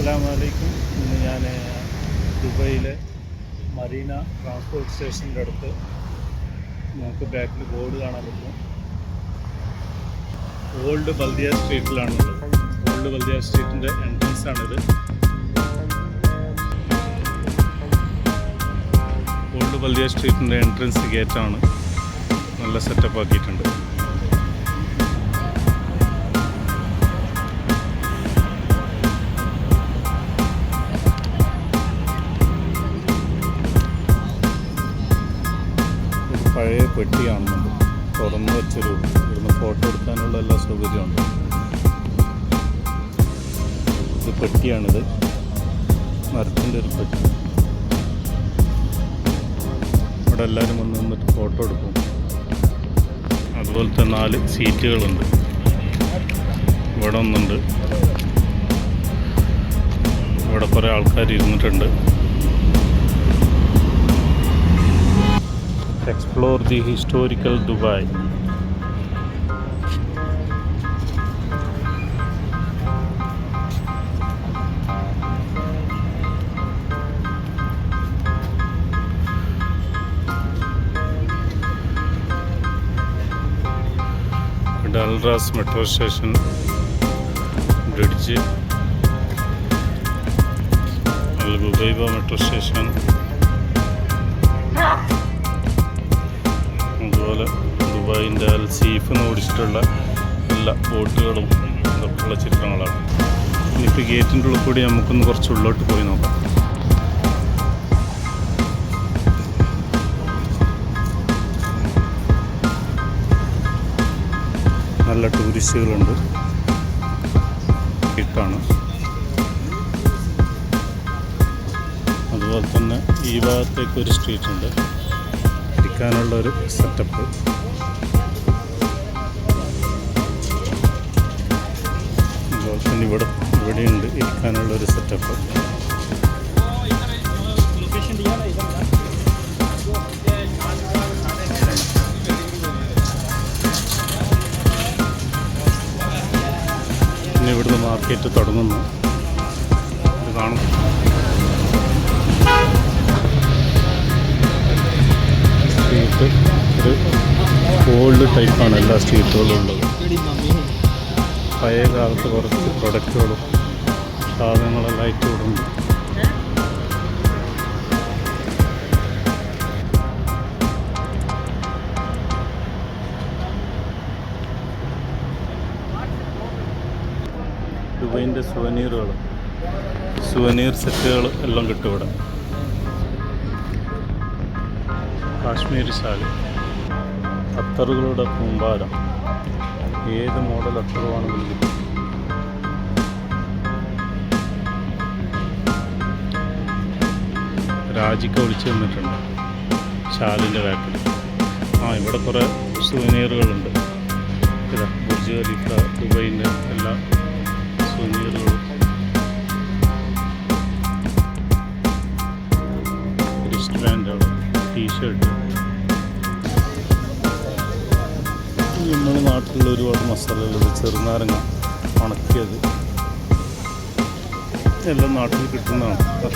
അസ്സലാമു അലൈക്കും. ഇന്ന് ഞാൻ ദുബൈയിലെ മറീന ട്രാൻസ്പോർട്ട് സ്റ്റേഷൻ്റെ അടുത്ത് നമുക്ക് ബാക്കിൽ ബോർഡ് കാണാൻ പറ്റും. ഓൾഡ് ബൽദിയ സ്ട്രീറ്റിലാണുള്ളത്. ഓൾഡ് ബൽദിയ സ്ട്രീറ്റിൻ്റെ എൻട്രൻസ് ആണിത്. ഓൾഡ് ബൽദിയ സ്ട്രീറ്റിൻ്റെ എൻട്രൻസ് ഗേറ്റാണ്. നല്ല സെറ്റപ്പ് ആക്കിയിട്ടുണ്ട്. പഴയ പെട്ടി കാണുന്നുണ്ട്, തുറന്നു വെച്ചൊരു. ഇവിടുന്ന് ഫോട്ടോ എടുക്കാനുള്ള എല്ലാ സൗകര്യമുണ്ട്. ഇത് പെട്ടിയാണിത്, മരത്തിൻ്റെ ഒരു പെട്ടി. ഇവിടെ എല്ലാവരും വന്ന് നിന്നിട്ട് ഫോട്ടോ എടുക്കും. അതുപോലത്തെ 4 സീറ്റുകളുണ്ട്. ഇവിടെ ഒന്നുണ്ട്. ഇവിടെ കുറേ ആൾക്കാർ ഇരുന്നിട്ടുണ്ട്. Explore the historical Dubai. Dalras metro station bridge, Al Ghubaiba metro station. അതുപോലെ ദുബായിൻ്റെ അൽ സീഫ് ഓടിച്ചിട്ടുള്ള എല്ലാ ബോട്ടുകളും ഇതൊക്കെയുള്ള ചിത്രങ്ങളാണ്. ഇനിയിപ്പോൾ ഗേറ്റിൻ്റെ ഉള്ളിൽ കൂടി നമുക്കൊന്ന് കുറച്ച് ഉള്ളോട്ട് പോയി നോക്കാം. നല്ല ടൂറിസ്റ്റുകളുണ്ട്. ഇട്ടാണ്. അതുപോലെ തന്നെ ഈ ഭാഗത്തേക്കൊരു സ്ട്രീറ്റുണ്ട്. ഇരിക്കാനുള്ളൊരു സെറ്റപ്പ്. അതുപോലെ തന്നെ ഇവിടെയുണ്ട് ഇരിക്കാനുള്ളൊരു സെറ്റപ്പ്. പിന്നെ ഇവിടുന്ന് മാർക്കറ്റ് തുടങ്ങുന്നു. ഇത് കാണും. സ്ട്രീറ്റ് ഒരു ഓൾഡ് ടൈപ്പാണ് എല്ലാ സ്ട്രീറ്റുകളും ഉള്ളത്. പഴയ കാലത്ത് കുറച്ച് പ്രൊഡക്റ്റുകളും സാധനങ്ങളെല്ലാം ആയിട്ട് ഇവിടെ ഉണ്ട്. ദുബൈൻ്റെ സുവനീർ സെറ്റുകൾ എല്ലാം കിട്ടും ഇവിടെ. കാശ്മീരി ശാലി, അത്തറുകളുടെ കൂമ്പാരം, ഏത് മോഡൽ അത്തറുവാണെങ്കിലും കിട്ടും. രാജിക്ക വിളിച്ചു തന്നിട്ടുണ്ട് ഷാലിൻ്റെ ബാക്കിൽ. ഇവിടെ കുറേ സുവനീറുകളുണ്ട്. ഇതാ ബുർജ് ഖലീഫ, ദുബൈൻ്റെ എല്ലാ സുവനീറുകളും. Wrist ബാൻഡുകൾ, T shirt. നമ്മുടെ നാട്ടിലുള്ള ഒരുപാട് മസാലകൾ, ചെറുനാരങ്ങ ഉണക്കിയത് എല്ലാം നാട്ടിൽ കിട്ടുന്നതാണ്.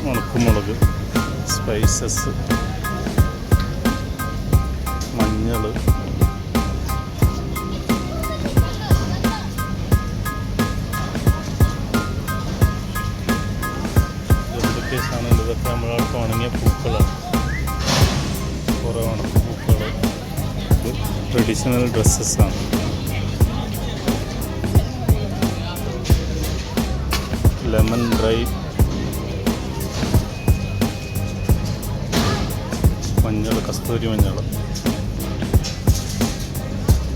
ഉണക്കമുളക്, സ്പൈസസ്, മഞ്ഞൾ, എന്തൊക്കെ സാധനങ്ങൾ. ഇതൊക്കെ നമ്മളവിടെ ഉണങ്ങിയ പൂക്കളാണ്. കുറേ ഉണക്കപ്പൂക്കൾ. ട്രഡീഷണൽ ഡ്രസ്സസ്സാണ്. ലെമൺ ഡ്രൈ, മഞ്ഞൾ, കസ്തൂരി മഞ്ഞൾ.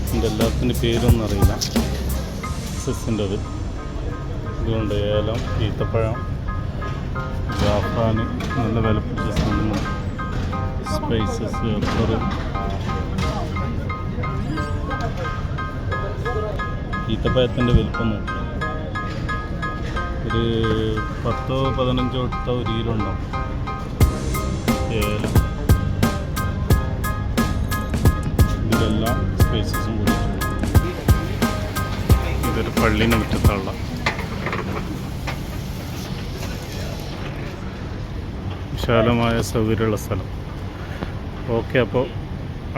ഇതിൻ്റെ എല്ലാത്തിൻ്റെ പേരൊന്നും അറിയില്ല. സസിൻ്റെ അത്. ഇതുകൊണ്ട് ഏലം, ഈത്തപ്പഴം, ജാഫ്രാൻ, നല്ല വിലപ്പിടിച്ച സാധനങ്ങൾ, സ്പൈസസ്, പെപ്പർ. ഈത്തപ്പഴത്തിൻ്റെ വലിപ്പം നോക്കി ഒരു 10-15 എടുത്ത ഒരു കിലോ. ഏലം, ഇതിലെല്ലാം സ്പൈസസും കൂടിയിട്ടുണ്ട്. ഇതൊരു പള്ളീനെ മുറ്റത്തുള്ള വിശാലമായ സൗകര്യമുള്ള സ്ഥലം. ഓക്കെ, അപ്പോൾ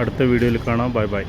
അടുത്ത വീഡിയോയിൽ കാണാം. Bye bye.